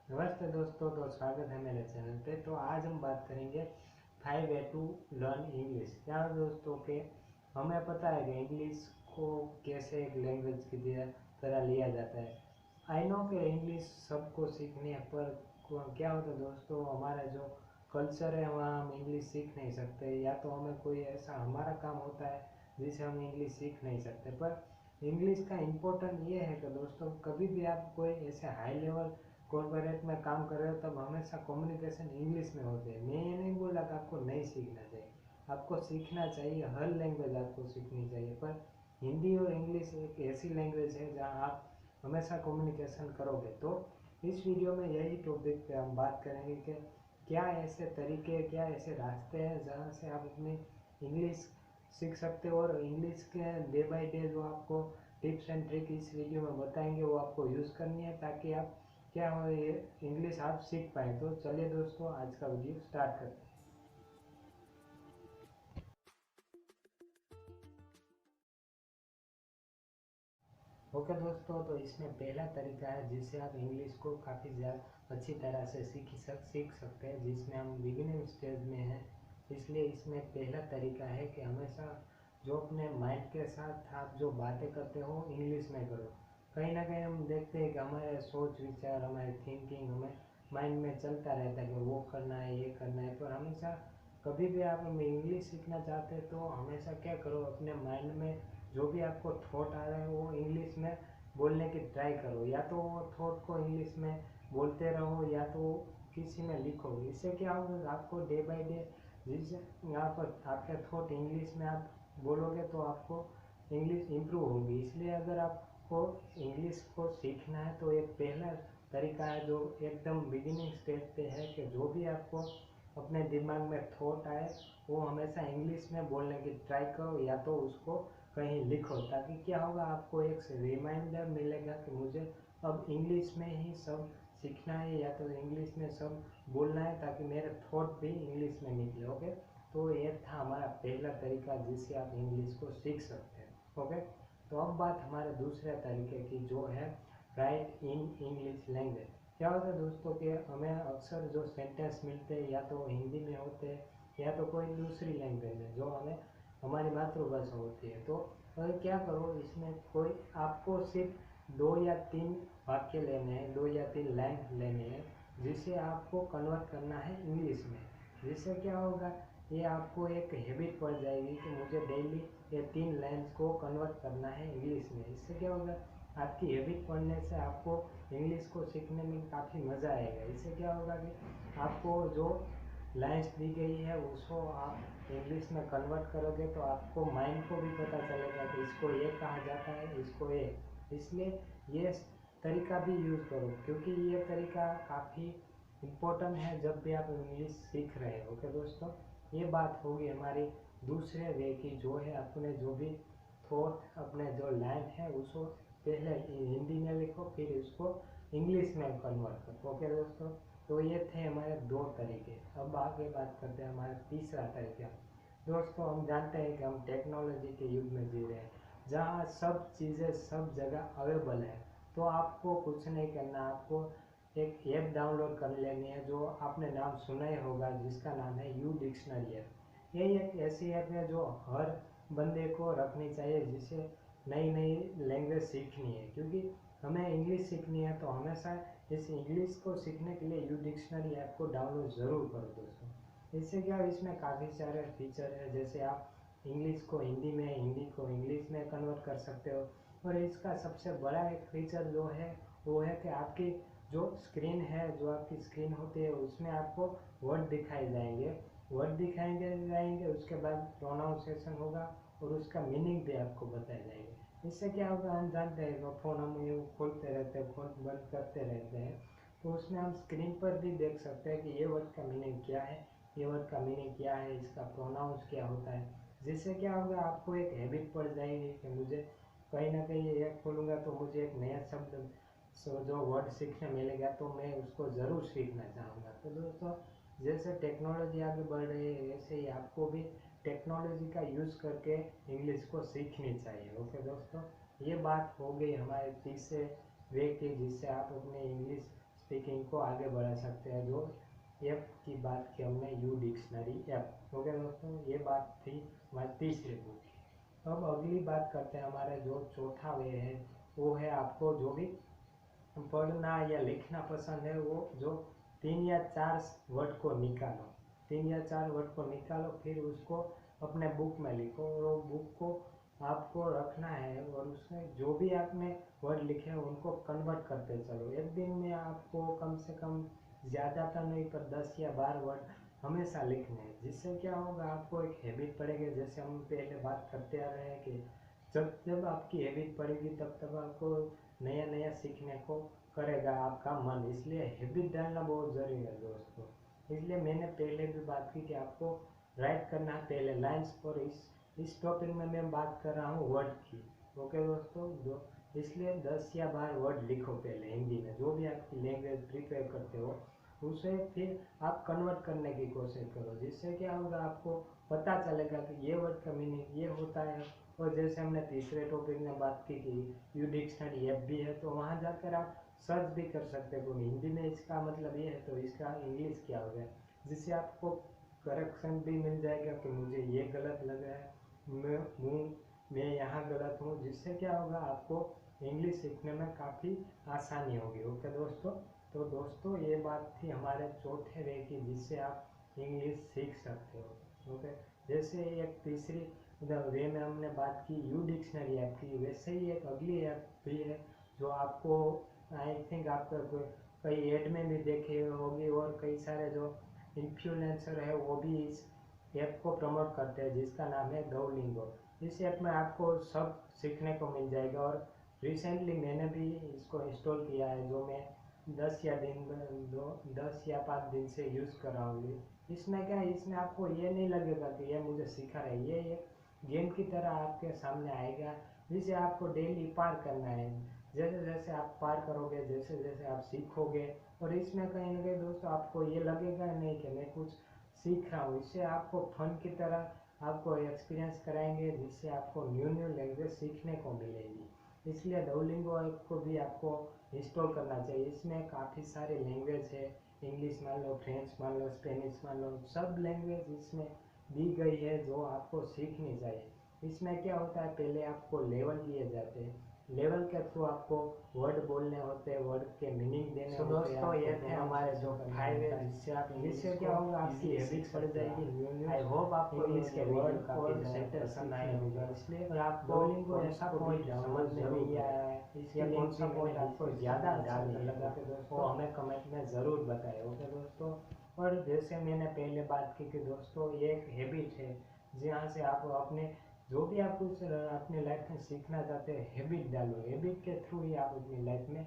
नमस्ते दोस्तों, तो स्वागत है मेरे चैनल पे। तो आज हम बात करेंगे 5 वे टू लर्न इंग्लिश। क्या दोस्तों के हमें पता है कि इंग्लिश को कैसे एक लैंग्वेज की तरह लिया जाता है। आई नो कि इंग्लिश सबको सीखनी है, पर क्या होता है दोस्तों, हमारा जो कल्चर है वहाँ हम इंग्लिश सीख नहीं सकते, या तो हमें कोई ऐसा हमारा काम होता है जिसे हम इंग्लिश सीख नहीं सकते। पर इंग्लिश का इम्पोर्टेंट ये है कि दोस्तों, कभी भी आप कोई ऐसे हाई लेवल कॉर्पोरेट में काम कर रहे हो तब हमेशा कम्युनिकेशन इंग्लिश में होते हैं। मैं ये नहीं बोला कि आपको नहीं सीखना चाहिए, आपको सीखना चाहिए, हर लैंग्वेज आपको सीखनी चाहिए। पर हिंदी और इंग्लिश एक ऐसी लैंग्वेज है जहाँ आप हमेशा कम्युनिकेशन करोगे। तो इस वीडियो में यही टॉपिक पे हम बात करेंगे कि क्या ऐसे तरीके, क्या ऐसे रास्ते हैं जहाँ से आप अपनी इंग्लिश सीख सकते हो, और इंग्लिश के डे बाय डे जो आपको टिप्स एंड ट्रिक इस वीडियो में बताएंगे वो आपको यूज़ करनी है, ताकि आप क्या हो ये इंग्लिश आप सीख पाए। तो चलिए दोस्तों, आज का वीडियो स्टार्ट करते हैं। ओके दोस्तों, तो इसमें पहला तरीका है जिससे आप इंग्लिश को काफ़ी ज़्यादा अच्छी तरह से सीख सकते हैं, जिसमें हम बिगिनिंग स्टेज में हैं। इसलिए इसमें पहला तरीका है कि हमेशा जो अपने माइंड के साथ आप जो बातें करते हो इंग्लिश में करो। कहीं ना कहीं हम देखते हैं कि हमारे सोच विचार, हमारे थिंकिंग हमें माइंड में चलता रहता है कि वो करना है, ये करना है। पर हमेशा कभी भी आप इंग्लिश सीखना चाहते हैं तो हमेशा क्या करो, अपने माइंड में जो भी आपको थॉट आ रहा है वो इंग्लिश में बोलने की ट्राई करो, या तो वो थॉट को इंग्लिश में बोलते रहो या तो किसी में लिखो। इससे क्या होगा, आपको डे बाय डे जिस यहाँ पर आपके थॉट इंग्लिश में आप बोलोगे तो आपको इंग्लिश इम्प्रूव होगी। इसलिए अगर आपको इंग्लिश को सीखना है तो एक पहला तरीका है जो एकदम बिगिनिंग स्टेज पे है कि जो भी आपको अपने दिमाग में थॉट आए वो हमेशा इंग्लिश में बोलने की ट्राई करो, या तो उसको कहीं लिखो। ताकि क्या होगा, आपको एक रिमाइंडर मिलेगा कि मुझे अब इंग्लिश में ही सब सीखना है, या तो इंग्लिश में सब बोलना है, ताकि मेरे थॉट भी इंग्लिश में निकले। ओके, तो ये था हमारा पहला तरीका जिससे आप इंग्लिश को सीख सकते हैं। ओके, तो अब बात हमारे दूसरे तरीके की, जो है राइट इन इंग्लिश लैंग्वेज। क्या होता है दोस्तों कि हमें अक्सर जो सेंटेंस मिलते हैं या तो हिंदी में होते हैं या तो कोई दूसरी लैंग्वेज में जो हमें हमारी मातृभाषा होती है। तो क्या करो, इसमें कोई आपको सिर्फ 2 या 3 वाक्य लेने हैं, 2 या 3 लाइन लेने हैं, जिसे आपको कन्वर्ट करना है इंग्लिश में। जिससे क्या होगा, ये आपको एक हैबिट पड़ जाएगी कि मुझे डेली ये 3 लाइन्स को कन्वर्ट करना है इंग्लिश में। इससे क्या होगा, आपकी हैबिट पढ़ने से आपको इंग्लिश को सीखने में काफ़ी मज़ा आएगा। इससे क्या होगा कि आपको जो लाइन्स दी गई है उसको आप इंग्लिश में कन्वर्ट करोगे तो आपको माइंड को भी पता चलेगा कि इसको ये कहा जाता है, इसको ये। इसलिए ये तरीका भी यूज़ करो, क्योंकि ये तरीका काफ़ी इम्पोर्टेंट है जब भी आप इंग्लिश सीख रहे हो। ओके दोस्तों, ये बात होगी हमारी दूसरे वे की, जो है अपने जो भी थॉट, अपने जो लाइन है उसको पहले हिंदी में लिखो, फिर उसको इंग्लिश में कन्वर्ट करो। ओके दोस्तों, तो ये थे हमारे 2 तरीके। अब आगे बात करते हैं हमारा तीसरा तरीका। दोस्तों, हम जानते हैं कि हम टेक्नोलॉजी के युग में जी रहे हैं, जहाँ सब चीज़ें सब जगह अवेलेबल है। तो आपको कुछ नहीं करना, आपको एक ऐप डाउनलोड कर लेनी है जो आपने नाम सुना ही होगा, जिसका नाम है यू डिक्शनरी ऐप। ये एक ऐसी ऐप है जो हर बंदे को रखनी चाहिए जिसे नई नई लैंग्वेज सीखनी है, क्योंकि हमें इंग्लिश सीखनी है। तो हमेशा इस इंग्लिश को सीखने के लिए यू डिक्शनरी ऐप को डाउनलोड ज़रूर करो दोस्तों। इससे क्या, इसमें काफ़ी सारे फीचर है, जैसे आप इंग्लिश को हिंदी में, हिंदी को इंग्लिश में कन्वर्ट कर सकते हो। और इसका सबसे बड़ा एक फीचर जो है वो है कि आपकी जो स्क्रीन है, जो आपकी स्क्रीन होती है, उसमें आपको वर्ड दिखाई जाएंगे। वर्ड दिखाएंगे जाएंगे, उसके बाद प्रोनाउंसिएशन होगा और उसका मीनिंग भी आपको बताया जाएगा। इससे क्या होगा, हम जानते हैं कि फ़ोन हम यूँ खोलते रहते हैं, फ़ोन बंद करते रहते हैं, तो उसमें हम स्क्रीन पर भी देख सकते हैं कि ये वर्ड का मीनिंग क्या है, ये वर्ड का मीनिंग क्या है, इसका प्रोनाउंस क्या होता है। जिससे क्या होगा, आपको एक हैबिट पड़ जाएगी कि मुझे कहीं ना कहीं ये खोलूँगा तो मुझे एक नया शब्द जो वर्ड सीखने मिलेगा, तो मैं उसको ज़रूर सीखना चाहूँगा। तो दोस्तों, जैसे टेक्नोलॉजी आगे बढ़ रही है वैसे ही आपको भी टेक्नोलॉजी का यूज़ करके इंग्लिश को सीखनी चाहिए। ओके दोस्तों, ये बात हो गई हमारे तीसरे वे की, जिससे आप अपने इंग्लिश स्पीकिंग को आगे बढ़ा सकते हैं। जो ऐप की बात की हमने यू डिक्शनरी ऐप। ओके दोस्तों, ये बात थी हमारी तीसरी बुक की। अब अगली बात करते हैं, हमारे जो चौथा वे है वो है आपको जो भी पढ़ना या लिखना पसंद है वो जो 3 या 4 वर्ड को निकालो, 3 या 4 वर्ड को निकालो, फिर उसको अपने बुक में लिखो और वो बुक को आपको रखना है और उसमें जो भी आपने वर्ड लिखे हैं उनको कन्वर्ट करते चलो। एक दिन में आपको कम से कम ज़्यादा तो नहीं पर 10 या 12 वर्ड हमेशा लिखने हैं। जिससे क्या होगा, आपको एक हैबिट पड़ेगी। जैसे हम पहले बात करते आ रहे हैं कि जब जब आपकी हैबिट पड़ेगी तब तब आपको नया नया सीखने को करेगा आपका मन। इसलिए हैबिट डालना बहुत ज़रूरी है दोस्तों। इसलिए मैंने पहले भी बात की कि आपको राइट करना है पहले लाइन्स। और इस टॉपिक में मैं बात कर रहा हूँ वर्ड की। ओके दोस्तों, जो इसलिए 10 या 12 वर्ड लिखो पहले हिंदी में, जो भी आपकी लैंग्वेज प्रिपेयर करते हो उसे फिर आप कन्वर्ट करने की कोशिश करो। जिससे क्या होगा, आपको पता चलेगा कि ये वर्ड का मीनिंग ये होता है। और जैसे हमने तीसरे टॉपिक में बात की कि यू डिक्शनरी ऐप भी है, तो वहाँ जाकर आप सर्च भी कर सकते हो हिंदी में इसका मतलब ये है तो इसका इंग्लिश क्या हो गया, जिससे आपको करेक्शन भी मिल जाएगा कि मुझे ये गलत लग रहा है, मैं यहाँ गलत हूँ। जिससे क्या होगा, आपको इंग्लिश सीखने में काफ़ी आसानी होगी। ओके दोस्तों, तो दोस्तों ये बात थी हमारे चौथे वे की जिससे आप इंग्लिश सीख सकते हो। ओके, जैसे एक तीसरी वे में हमने बात की यू डिक्शनरी ऐप की, वैसे ही एक अगली ऐप भी है जो आपको आई थिंक आपका कई ऐड में भी देखे होगी और कई सारे जो इन्फ्लुएंसर है वो भी इस ऐप को प्रमोट करते हैं, जिसका नाम है डुओलिंगो। इस ऐप में आपको सब सीखने को मिल जाएगा और रिसेंटली मैंने भी इसको इंस्टॉल किया है, जो मैं 10 या 5 दिन से यूज़ कर रहा हूँ। इसमें क्या है, इसमें आपको ये नहीं लगेगा कि ये मुझे सिखा रहा है, ये गेम की तरह आपके सामने आएगा जिसे आपको डेली पार करना है। जैसे जैसे आप पार करोगे, जैसे जैसे आप सीखोगे, और इसमें कहीं ना कहीं दोस्तों आपको ये लगेगा नहीं कि मैं कुछ सीख रहा हूँ। इससे आपको फन की तरह आपको एक्सपीरियंस कराएंगे, जिससे आपको न्यू न्यू लैंग्वेज सीखने को मिलेगी। इसलिए डुओलिंगो ऐप को भी आपको इंस्टॉल करना चाहिए। इसमें काफ़ी सारे लैंग्वेज है, इंग्लिश मान लो, फ्रेंच मान लो, स्पेनिश मान लो, सब लैंग्वेज इसमें दी गई है जो आपको सीखनी चाहिए। इसमें क्या होता है, पहले आपको लेवल दिए जाते हैं, लेवल के थ्रू आपको वर्ड बोलने होते हैं, वर्ड के मीनिंग देने होते हैं। दोस्तों ये थे हमारे जो 5 है जिससे क्या होगा, आपकी हैबिट पड़ जाएगी। आई होप आपको इंग्लिश के वर्ड और सेंटेंस पसंद आए होगा। इसलिए और आपको ऐसा पॉइंट समझ में नहीं आया है या कौन सा पॉइंट आपको ज़्यादा अच्छा लगा वो हमें कमेंट में ज़रूर बताएं। ओके दोस्तों, और जैसे मैंने पहले बात की कि दोस्तों ये एक हैबिट है जहाँ से आप अपने जो भी आप कुछ अपने लाइफ में सीखना चाहते हैं हैबिट डालो। हैबिट के थ्रू ही आप अपनी लाइफ में